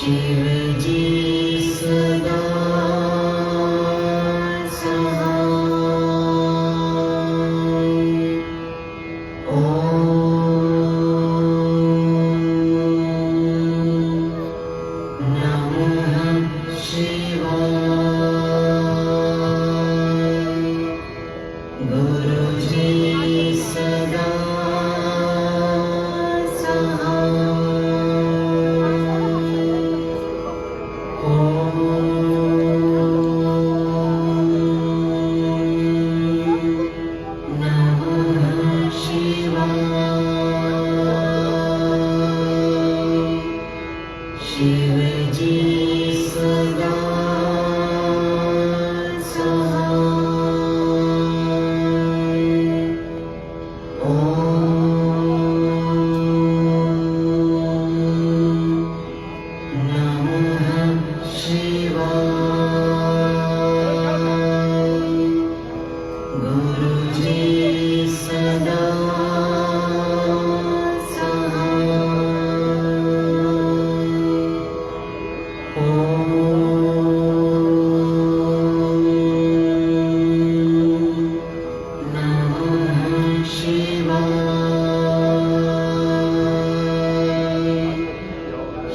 शिवजी सदा सहाय। ॐ नमः शिवाय। गुरुजी सदा शिवजी सदा सहाय। ॐ नमः शिवाय। गुरुजी सदा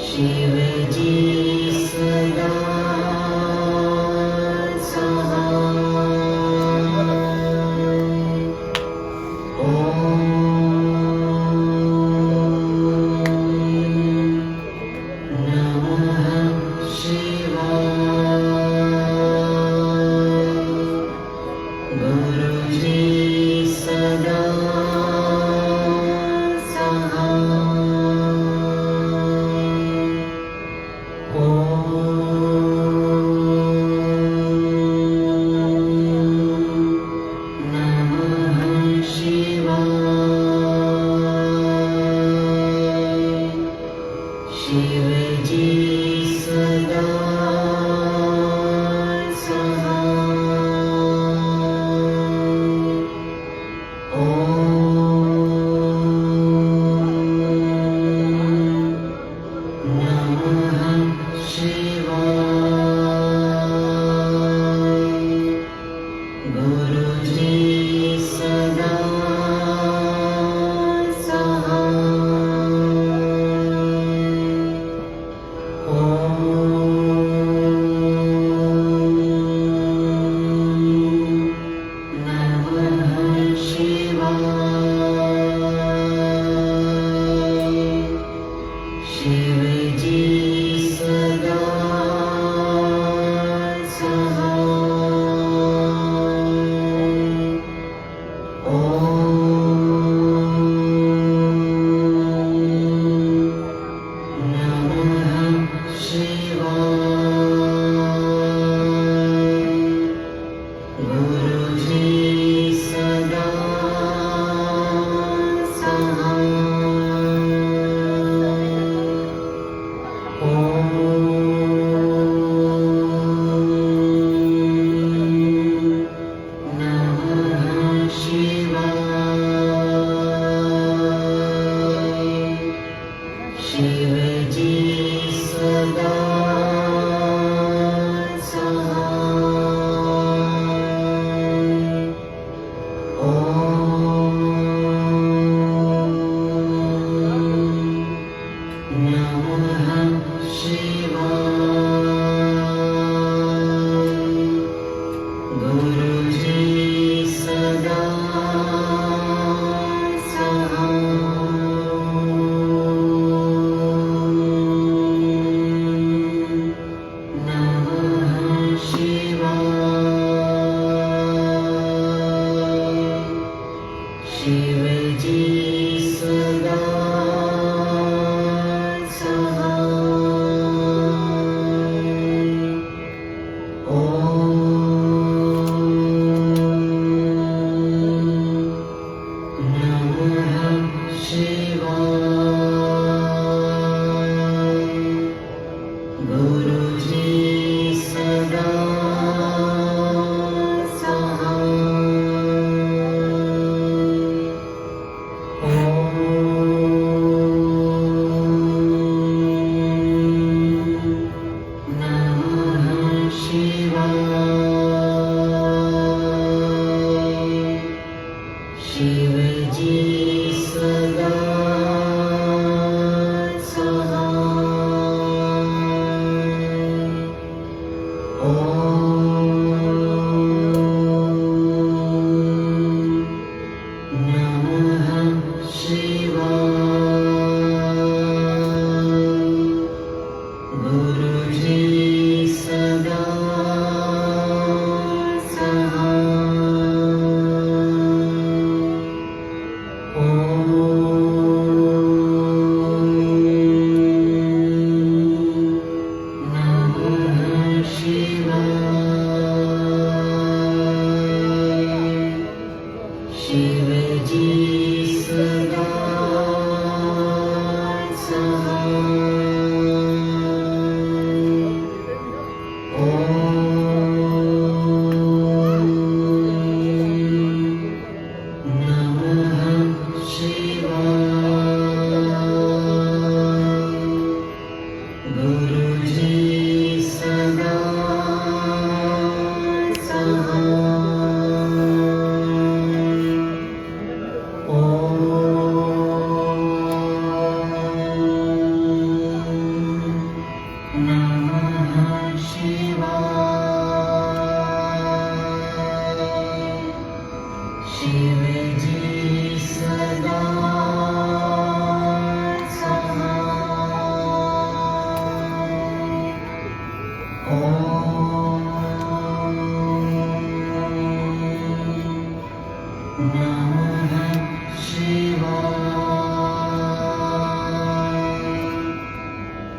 शिवजी सदा सहाय। ॐ नमः शिवाय। गुरुजी सदा सहाय। ॐ गुरुजी सदा सहाय. ओम नमः शिवाय. शिवजी सदा सहाय. ओम नमः शिवाय. गुरुजी सदा सहाय. नमः शिवाय. शिवजी सदा सहाय. ओम नमः शिवाय.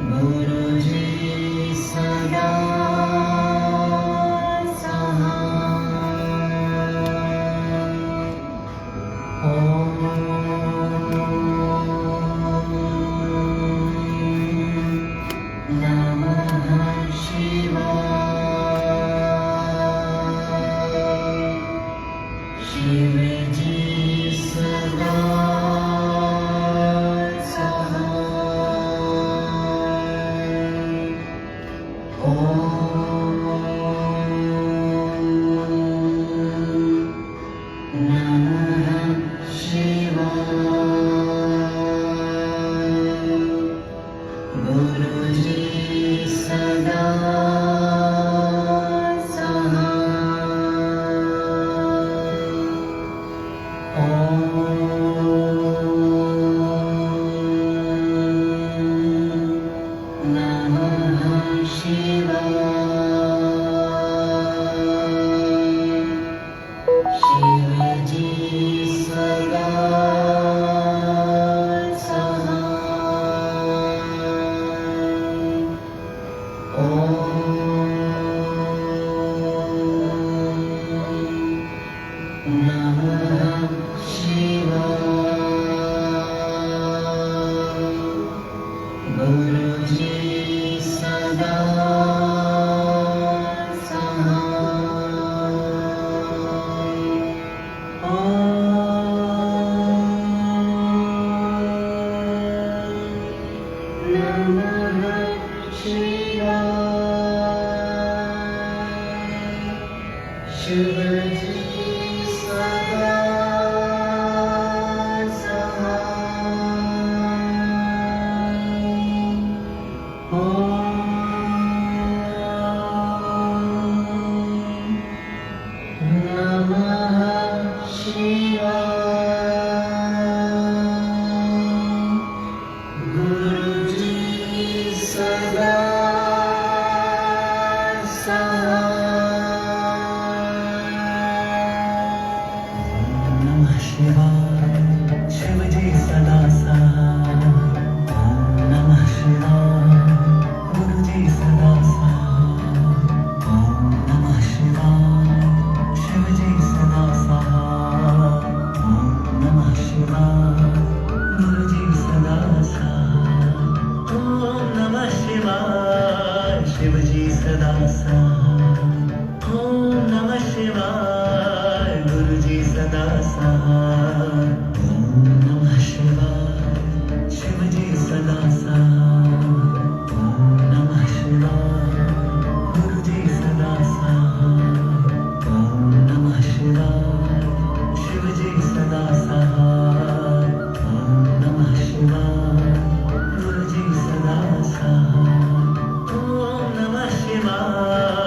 गुरुजी सदा सहाय. ओम नमः शिवाय. शिवजी सदा सहाय. ओम नमः शिवाय. गुरुजी सदा सहाय. ओम नमः शिवाय. शिवजी सदा सहाय. ओम नमः शिवाय. गुरुजी सदा सहाय. नमः शिवाय. शिवजी सदा सहाय. नमः शिवाय. गुरुजी सदा सहाय. नमः शिवाय. शिवजी सदा सहाय. नमः शिवाय. गुरुजी सदा सहाय. नमः शिवाय. शिवजी सदा सहाय. नमः शिवाय. गुरुजी सदा सहाय. नमः शिवाय. शिवजी सदा सहाय. नमः शिवाय. गुरुजी सदा सहाय. नमः शिवाय. शिवजी सदा सहाय. नमः शिवाय. गुरुजी सदा सहाय. नमः शिवाय. शिवजी सदा सहाय. नमः शिवाय. गुरुजी सदा सहाय. नमः शिवाय.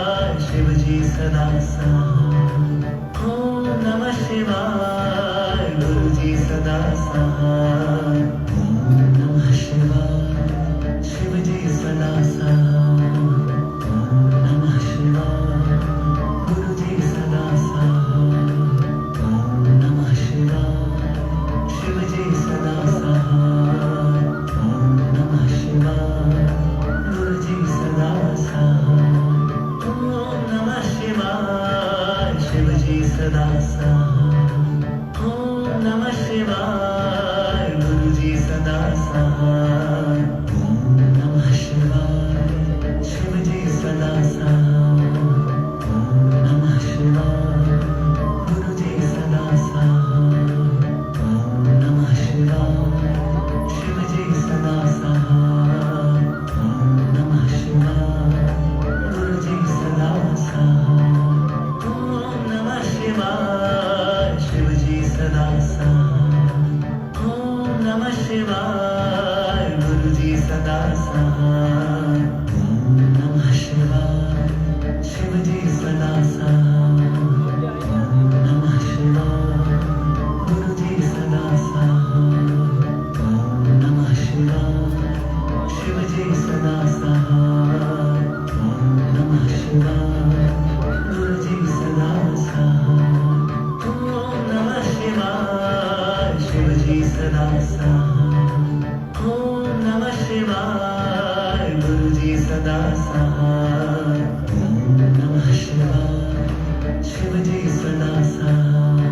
सदा सहाय ओम नमः शिवाय शिवजी सदा सहाय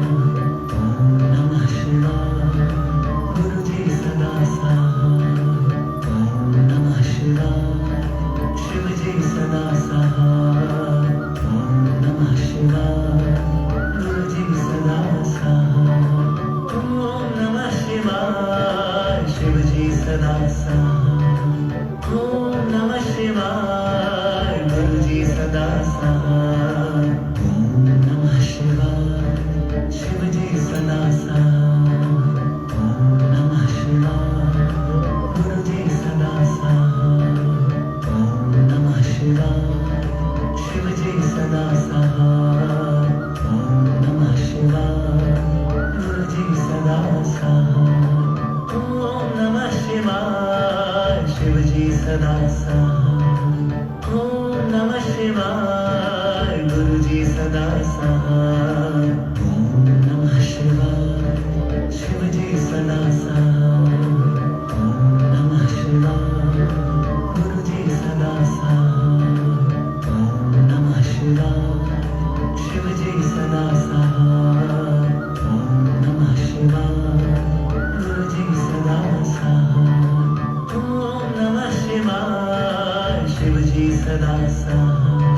ओम नमः शिवाय गुरुजी सदा सहाय ओम नमः शिवाय शिवजी सदा सहाय ओम नमः शिवाय गुरुजी सदा सहाय ओम नमः शिवाय शिवजी सदा सहाय ओम नमः शिवाय गुरुजी सदा सहाय ओम नमः शिवाय शिवजी सदा सहाय ओम नमः शिवाय गुरुजी सदा सहाय ओम नमः शिवाय शिवजी सदा सहाय ओम नमः शिवाय गुरुजी सदा सहाय ओम नमः शिवाय शिवजी सदा सहाय ओम नमः शिवाय गुरुजी सदा सहाय ओम नमः शिवाय शिवजी सदा सहाय ओम नमः शिवाय गुरुजी सदा सहाय ओम नमः शिवाय शिवजी सदा सहाय ओम नमः शिवाय गुरुजी सदा सहाय ओम नमः शिवाय शिवजी सदा सहाय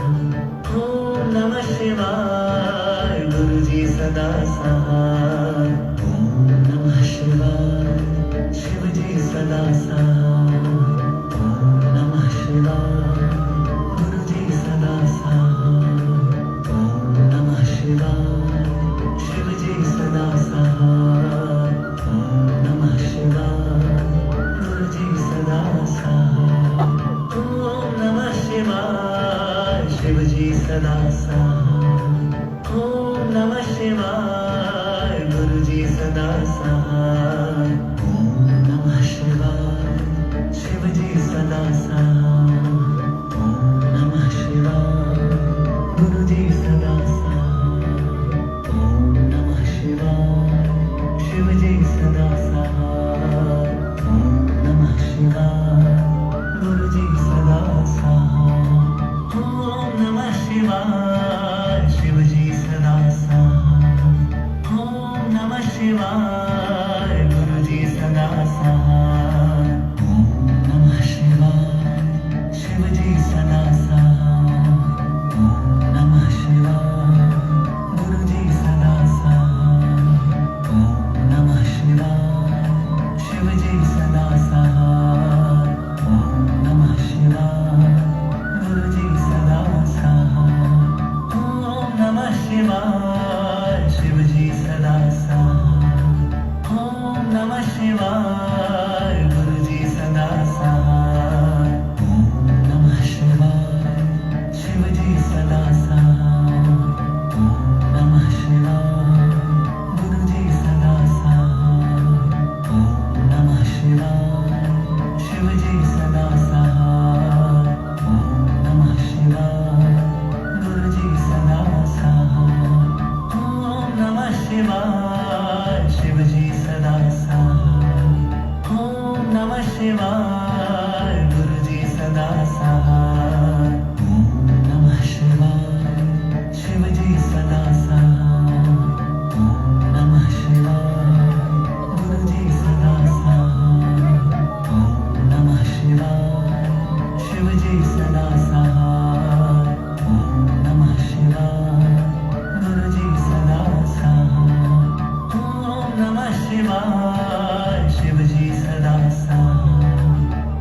ओम नमः शिवाय गुरुजी सदा सहाय ओम नमः शिवाय शिवजी सदा सहाय ओम नमः शिवाय गुरुजी सदा सहाय ओम नमः शिवाय शिवजी सदा सहाय ओम नमः शिवाय गुरुजी सदा सहाय ओम नमः शिवाय शिवजी सदा सहाय ओम नमः शिवाय गुरुजी सदा सहाय ओम नमः शिवाय शिवजी सदा सहाय ओम नमः शिवाय गुरुजी सदा सहाय ओम नमः शिवाय शिवजी सदा सहाय ओम नमः शिवाय गुरुजी सदा सहाय ओम नमः शिवाय शिवजी सदा सहाय ओम नमः शिवाय गुरुजी सदा सहाय ओम नमः शिवाय शिवजी सदा सहाय ओम नमः शिवाय गुरुजी सदा सहाय ओम नमः शिवाय शिवजी सदा सहाय ओम नमः शिवाय गुरुजी सदा सहाय ओम नमः शिवाय शिवजी सदा सहाय ओम नमः शिवाय गुरुजी सदा सहाय ओम नमः शिवाय शिवजी सदा सहाय ओम नमः शिवाय गुरुजी सदा सहाय ओम नमः शिवाय शिवजी सदा सहाय ओम नमः शिवाय गुरुजी सदा सहाय ओम नमः शिवाय शिवजी सदा सहाय ओम नमः शिवाय गुरुजी सदा सहाय ओम नमः शिवाय शिवजी सदा सहाय ओम नमः शिवाय गुरुजी सदा सहाय ओम नमः शिवाय शिवजी सदा सहाय ओम नमः शिवाय गुरुजी सदा सहाय ओम नमः शिवाय शिवजी सदा सहाय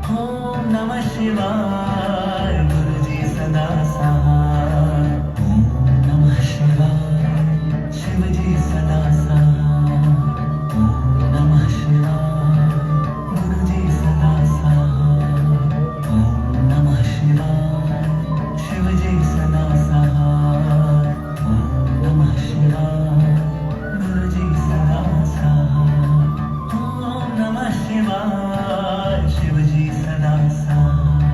ओम नमः शिवाय गुरुजी सदा सहाय ओम नमः शिवाय शिवजी सदा सहाय ओम नमः शिवाय गुरुजी सदा सहाय ओम नमः शिवाय शिवजी सदा सहाय ओम नमः शिवाय गुरुजी सदा सहाय ओम नमः शिवाय शिवजी सदा सहाय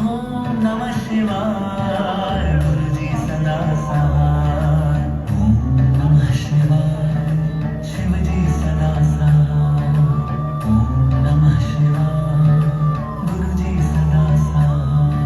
ओम नमः शिवाय गुरुजी सदा सहाय ओम नमः शिवाय शिवजी सदा सहाय ओम नमः शिवाय गुरुजी सदा सहाय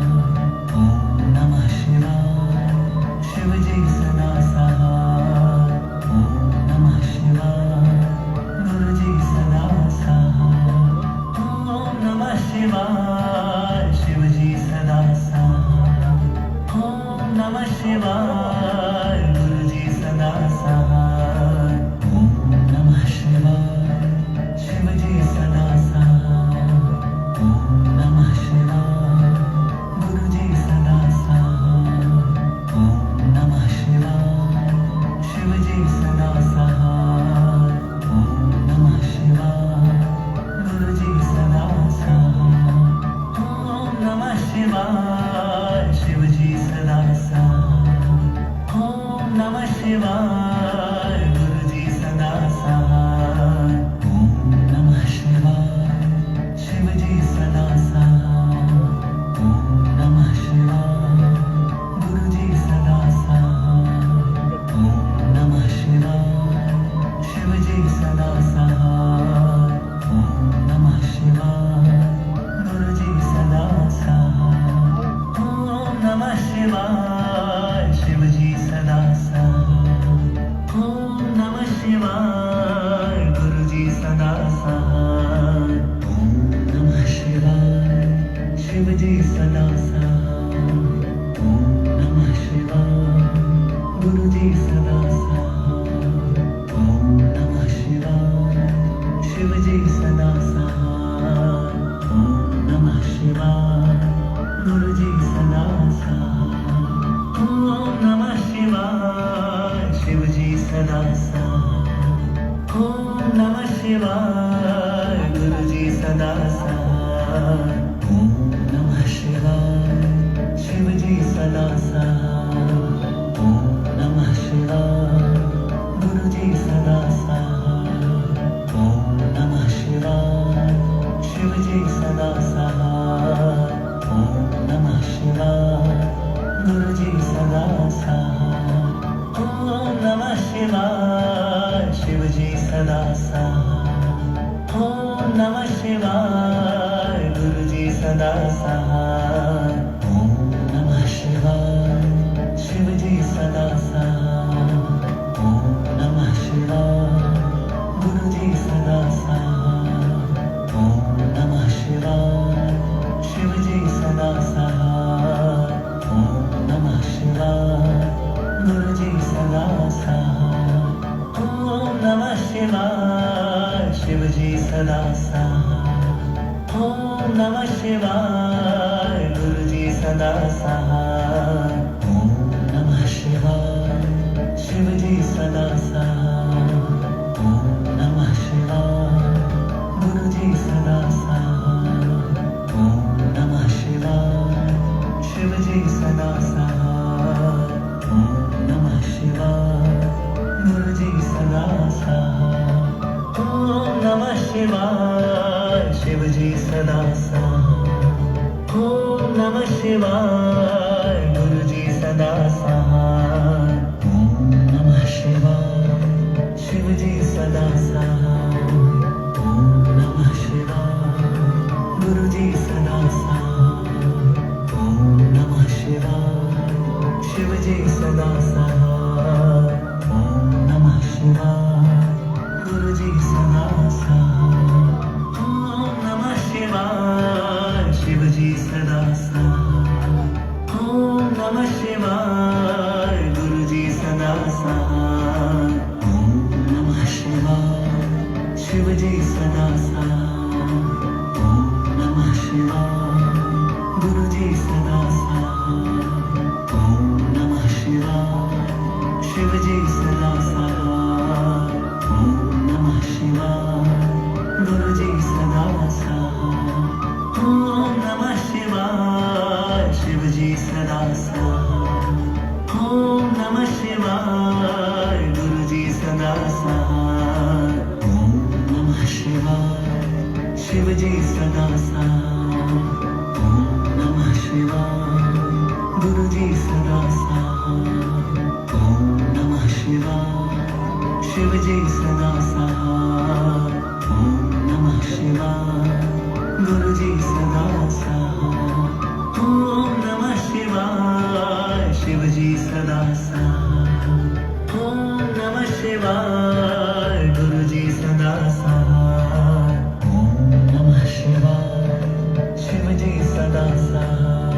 शिवाय गुरुजी सदा सहाय ओम नमः शिवाय शिवजी सदा सहाय ओम नमः शिवाय गुरुजी सदा सहाय ओम नमः शिवाय शिवजी सदा सहाय ओम नमः शिवाय गुरुजी सदा सहाय ओम नमः शिवाय शिवजी सदा सहाय ओम नमः शिवाय गुरुजी सदा सहाय ओम नमः शिवाय शिवजी सदा सहाय ओम नमः शिवाय गुरुजी सदा सहाय ओम नमः शिवाय शिवजी सदा सहाय ओम नमः शिवाय गुरुजी सदा सहाय ओम नमः शिवाय शिवजी सदा सहाय ओम नमः शिवाय गुरुजी सदा सहाय ओम नमः शिवाय शिवजी सदा सहाय ओम नमः शिवाय गुरुजी सदा सहाय ओम नमः शिवाय शिवजी सदा सहाय ओम नमः शिवाय गुरुजी सदा सहाय ओम नमः शिवाय शिवजी सदा सहाय ओम नमः शिवाय गुरुजी सदा सहाय ओम नमः शिवाय शिवजी सदा सहाय ओम नमः शिवाय गुरुजी सदा सहाय ओम नमः शिवाय शिवजी सदा सहाय ओम नमः शिवाय गुरुजी सदा सहाय ओम नमः शिवाय शिवजी सदा सहाय ओम नमः शिवाय गुरुजी सदा सहाय ओम नमः शिवाय शिवजी सदा सहाय ओम नमः शिवाय गुरुजी सदा सहाय ओम नमः शिवाय शिवजी सदा सहाय ओम नमः शिवाय गुरुजी सदा सहाय ओम नमः शिवाय शिवजी सदा सहाय ओम नमः शिवाय गुरुजी सदा सहाय ओम नमः शिवाय शिवजी सदा सहाय ओम नमः शिवाय गुरुजी सदा सहाय ओम नमः शिवाय शिवजी सदा सहाय ओम नमः शिवाय गुरुजी सदा सहाय ओम नमः शिवाय शिवजी सदा सहाय ओम नमः शिवाय गुरुजी सदा सहाय ओम नमः शिवाय शिवजी सदा सहाय ओम नमः शिवाय गुरुजी सदा सहाय ओम नमः शिवाय शिवजी सदा सहाय ओम नमः शिवाय गुरुजी सदा सहाय ओम नमः शिवाय शिवजी सदा सहाय ओम नमः शिवाय गुरुजी सदा सहाय ओम नमः शिवाय शिवजी सदा सहाय ओम नमः शिवाय गुरुजी सदा सहाय ओम नमः शिवाय शिवजी सदा सहाय ओम नमः शिवाय गुरुजी सदा सहाय ओम नमः शिवाय शिवजी सदा सहाय ओम नमः शिवाय गुरुजी सदा सहाय ओम नमः शिवाय शिवजी सदा सहाय ओम नमः शिवाय गुरुजी सदा सहाय ओम नमः शिवाय शिवजी सदा सहाय ओम नमः शिवाय गुरुजी सदा सहाय ओम नमः शिवाय शिवजी सदा सहाय ओम नमः शिवाय गुरुजी सदा सहाय ओम नमः शिवाय शिवजी सदा सहाय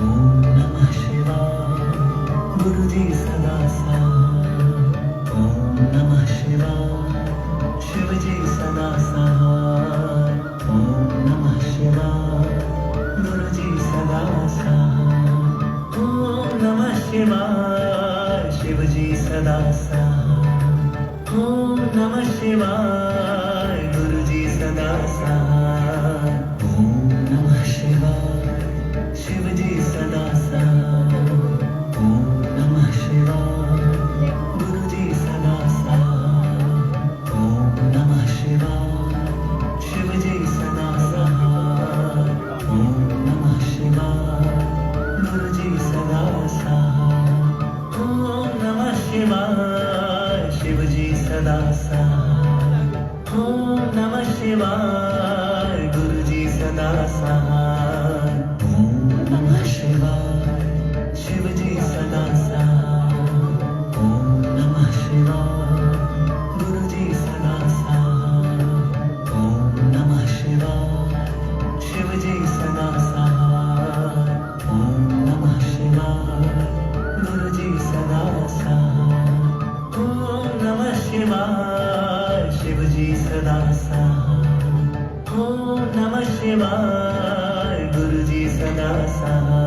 ओम नमः शिवाय शिवाय शिवजी सदा सहाय ओम नमः शिवाय गुरुजी सदा सहाय ओम नमः शिवाय शिवजी सदा सहाय ओम नमः शिवाय गुरुजी सदा सहाय ओम नमः शिवाय शिवजी सदा सहाय ओम नमः शिवाय गुरुजी सदा सहाय ओम नमः शिवाय शिवजी सदा सहाय ओम नमः शिवाय गुरुजी सदा सहाय ओम नमः शिवाय शिवजी सदा सहाय ओम नमः शिवाय गुरुजी सदा सहाय ओम नमः शिवाय शिवजी सदा सहाय ओम नमः शिवाय गुरुजी सदा सहाय ओम नमः शिवाय शिवजी सदा सहाय ओम नमः शिवाय गुरुजी सदा सहाय